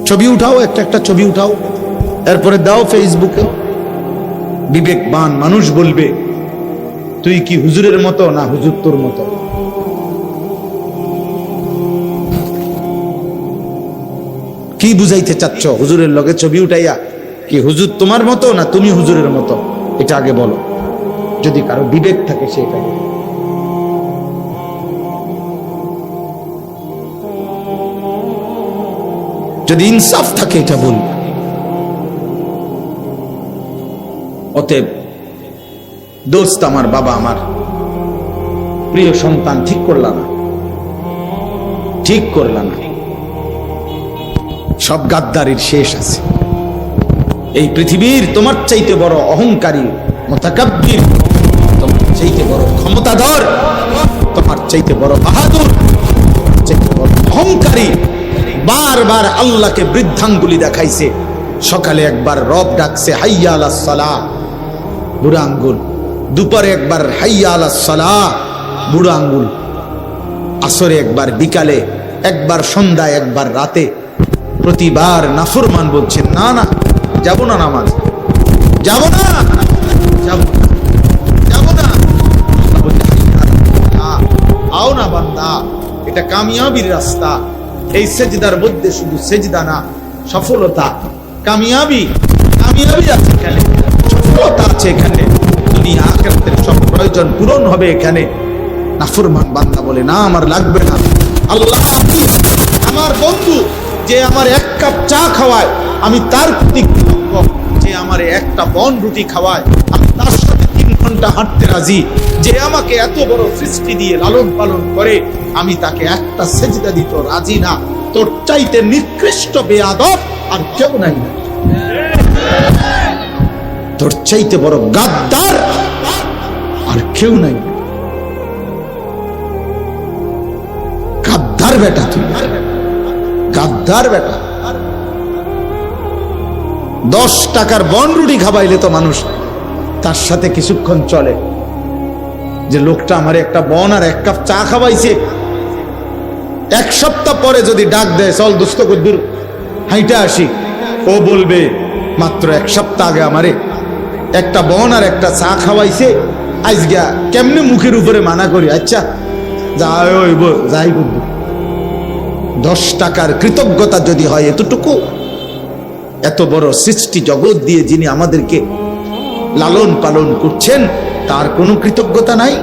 ছবি উঠাও, একটা একটা ছবি উঠাও, এরপরে দাও ফেসবুকে। বিবেকবান মানুষ বলবে তুই কি হুজুরের মতো না হুজুর তোর মতো। কি বুঝাইতে চাচ্ছ হুজুরের লগে ছবি উঠাইয়া? কি হুজুর তোমার মতো না তুমি হুজুরের মতো? এটা আগে বলো, যদি কারো বিবেক থাকে সেটা। যদি ইনসাফ থাকে এটা বল। অতএব দোস্ত আমার, বাবা আমার, প্রিয় সন্তান, ঠিক করলা না, ঠিক করলা না। সব গাদ্দারির শেষ আছে। এই পৃথিবীর তোমার চাইতে বড় অহংকারী মুতাকাব্বির, তোমার চাইতে বড় ক্ষমতাধর, তোমার চাইতে বড় বাহাদুর, তোমার চাইতে বড় অহংকারী বারবার আল্লাহকে বৃদ্ধাঙ্গুলি দেখাইছে। সকালে একবার রব ডাকছে হাইয়া আলাস সালাহ, বুড়া আঙ্গুল। দুপুরে একবার হাইয়া আলাস সালাহ, বুড়া আঙ্গুল। আসরে একবার, বিকালে একবার, সন্ধ্যায় একবার, রাতে। প্রতিবার নাফরমান বলছে না না যাব না, নামাজ যাব না, যাব না, যাব না। আও না বান্দা, এটা কামিয়াবির রাস্তা। এই সেজদার মধ্যে শুধু সেজদা না, সফলতা, কামিয়াবি, কামিয়াবি আছে এখানে, সফলতা আছে এখানে। দুনিয়া আখিরাতের সব প্রয়োজন পূরণ হবে এখানে। নাফরমান বান্দা বলে না আমার লাগবে না। আল্লাহ, আমার বন্ধু যে আমার এক কাপ চা খাওয়ায় আমি তার প্রতি কৃতজ্ঞ। যে আমার একটা বন রুটি খাওয়ায় আমি তার সাথে 3 ঘন্টা হাঁটতে রাজি। যে আমাকে এত বড় সৃষ্টি দিয়ে লালন পালন করে আমি তাকে একটা সেজদা দিতে রাজি না। তোর চাইতে নিকৃষ্ট বেয়াদব আর কেউ নাই, তোর চাইতে বড় গাদ্দার আর কেউ নাই। গাদ্দার বেটা তুই, গাদ্দার বেটা। 10 টাকার বন রুটি খাবাইলে তো মানুষ তার সাথে কিছুক্ষণ চলে। যে লোকটা আমার একটা বন আর 1 কাপ চা খাওয়াইছে, 1 সপ্তাহ পরে যদি ডাক দেয় চল দুস্থ কদ্দুর হাইটা আসি, ও বলবে মাত্র 1 সপ্তাহ আগে আমারে একটা বন আর একটা চা খাওয়াইছে, আজকে কেমনে মুখের উপরে মানা করি, আচ্ছা যাই বলবো। 10 টাকার কৃতজ্ঞতা যদি হয় এতটুকু, এত বড় সৃষ্টি জগৎ দিয়ে যিনি আমাদেরকে লালন পালন করছেন তার কোনো কৃতজ্ঞতা নাই?